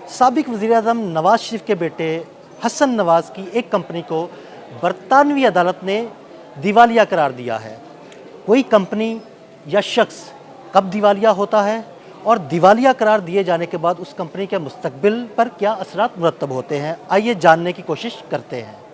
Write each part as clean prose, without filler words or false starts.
साबिक वज़ीर-ए-आज़म नवाज शरीफ के बेटे हसन नवाज की एक कंपनी को बरतानवी अदालत ने दिवालिया करार दिया है। कोई कंपनी या शख्स कब दिवालिया होता है और दिवालिया करार दिए जाने के बाद उस कंपनी के मुस्तकबिल पर क्या असरात मुरतब होते हैं, आइए जानने की कोशिश करते हैं।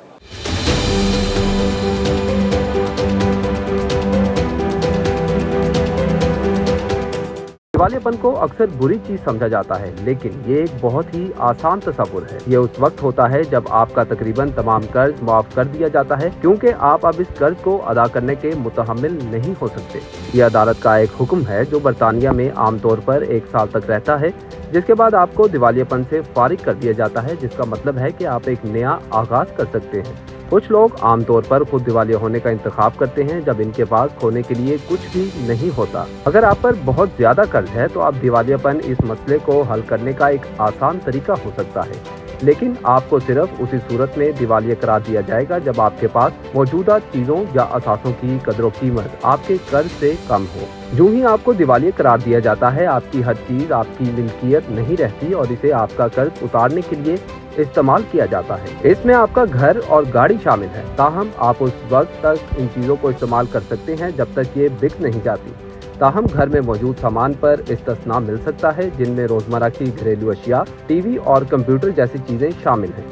दिवालियापन को अक्सर बुरी चीज समझा जाता है, लेकिन ये एक बहुत ही आसान तस्वुर है। ये उस वक्त होता है जब आपका तकरीबन तमाम कर्ज माफ कर दिया जाता है, क्योंकि आप अब इस कर्ज को अदा करने के मुतहम्मिल नहीं हो सकते। ये अदालत का एक हुक्म है जो बरतानिया में आमतौर पर 1 साल तक रहता है, जिसके बाद आपको दिवालियापन से फारिग कर दिया जाता है, जिसका मतलब है कि आप एक नया आगाज कर सकते हैं। कुछ लोग आमतौर पर खुद दिवालिया होने का इंतखाब करते हैं जब इनके पास खोने के लिए कुछ भी नहीं होता। अगर आप पर बहुत ज्यादा कर्ज है तो आप दिवालियापन इस मसले को हल करने का एक आसान तरीका हो सकता है, लेकिन आपको सिर्फ उसी सूरत में दिवालिया करार दिया जाएगा जब आपके पास मौजूदा चीजों या असासों की कदर कीमत आपके कर्ज से कम हो। यूं ही आपको दिवालिया करार दिया जाता है, आपकी हर चीज आपकी मिल्कियत नहीं रहती और इसे आपका कर्ज उतारने के लिए इस्तेमाल किया जाता है। इसमें आपका घर और गाड़ी शामिल है, ताहम आप उस वक्त तक इन चीजों को इस्तेमाल कर सकते हैं जब तक ये बिक नहीं जाती। ताहम घर में मौजूद सामान पर इस्तिस्ना मिल सकता है, जिनमें रोजमर्रा की घरेलू अशिया, टीवी और कंप्यूटर जैसी चीजें शामिल हैं।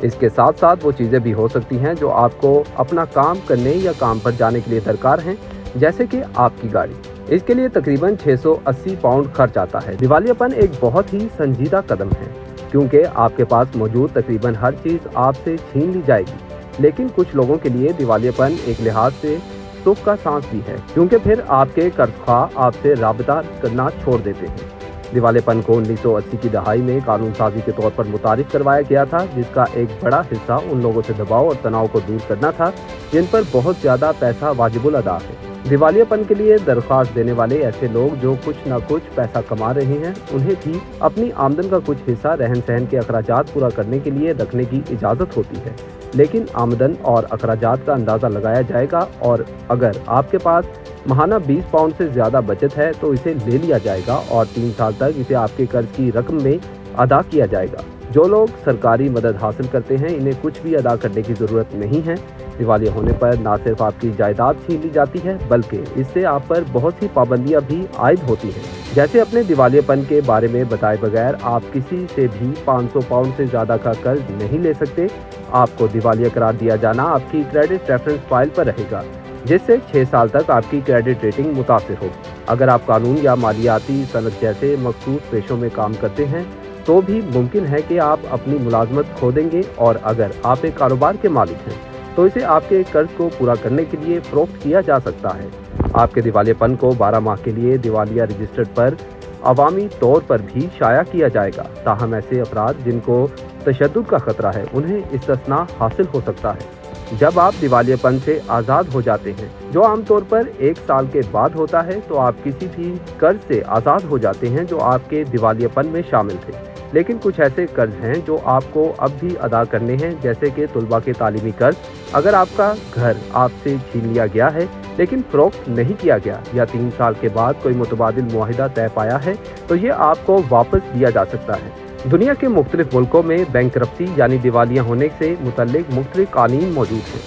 इसके साथ साथ वो चीजें भी हो सकती हैं जो आपको अपना काम करने या काम पर जाने के लिए दरकार हैं, जैसे कि आपकी गाड़ी। इसके लिए तकरीबन 680 पाउंड खर्च आता है। दिवालियापन एक बहुत ही संजीदा कदम है, क्योंकि आपके पास मौजूद तकरीबन हर चीज आपसे छीन ली जाएगी। लेकिन कुछ लोगों के लिए दिवालियापन एक लिहाज से सुख का सांस भी है, क्योंकि फिर आपके कर्जख्वाह आपसे राबता करना छोड़ देते हैं। दिवालियापन को 1980 की दहाई में कानून साजी के तौर पर मुतारिफ करवाया गया था, जिसका एक बड़ा हिस्सा उन लोगों से दबाव और तनाव को दूर करना था जिन पर बहुत ज्यादा पैसा वाजिबुल अदा है। दिवालियापन के लिए दरख्वास्त देने वाले ऐसे लोग जो कुछ न कुछ पैसा कमा रहे हैं, उन्हें भी अपनी आमदन का कुछ हिस्सा रहन सहन के अखराजात पूरा करने के लिए रखने की इजाज़त होती है। लेकिन आमदन और अखराजात का अंदाज़ा लगाया जाएगा और अगर आपके पास माहाना 20 पाउंड से ज़्यादा बचत है तो इसे ले लिया जाएगा और 3 साल तक इसे आपके कर्ज की रकम में अदा किया जाएगा। जो लोग सरकारी मदद हासिल करते हैं, इन्हें कुछ भी अदा करने की ज़रूरत नहीं है। दिवालिया होने पर न सिर्फ आपकी जायदाद छीन ली जाती है, बल्कि इससे आप पर बहुत सी पाबंदियां भी आयद होती हैं। जैसे अपने दिवालियापन के बारे में बताए बगैर आप किसी से भी 500 पाउंड से ज़्यादा का कर्ज नहीं ले सकते। आपको दिवालिया करार दिया जाना आपकी क्रेडिट रेफरेंस फाइल पर रहेगा, जिससे 6 साल तक आपकी क्रेडिट रेटिंग मुतासिर होगी। अगर आप कानून या मालियाती सनद जैसे मखसूस पेशों में काम करते हैं तो भी मुमकिन है कि आप अपनी मुलाजमत खो देंगे, और अगर आप एक कारोबार के मालिक हैं तो इसे आपके कर्ज को पूरा करने के लिए फरोख्त किया जा सकता है। आपके दिवालियापन को 12 माह के लिए दिवालिया रजिस्टर पर अवामी तौर पर भी शाया किया जाएगा। ताहम ऐसे अफराद जिनको तशद्दुद का खतरा है, उन्हें इस्तिस्ना हासिल हो सकता है जब आप दिवालियापन से आज़ाद हो जाते हैं, जो आमतौर पर 1 साल के बाद होता है। तो आप किसी भी कर्ज से आज़ाद हो जाते हैं जो आपके दिवालियापन में शामिल थे। लेकिन कुछ ऐसे कर्ज हैं जो आपको अब भी अदा करने हैं, जैसे कि तुलबा के तालीमी कर्ज। अगर आपका घर आपसे छीन लिया गया है लेकिन फरोख्त नहीं किया गया, या 3 साल के बाद कोई मुतबादिल मुआहिदा तय पाया है, तो ये आपको वापस दिया जा सकता है। दुनिया के मुख्तलिफ मुल्कों में बैंकरप्सी यानी दिवालिया होने से मुतल्लिक मुख्तलिफ कानून मौजूद हैं।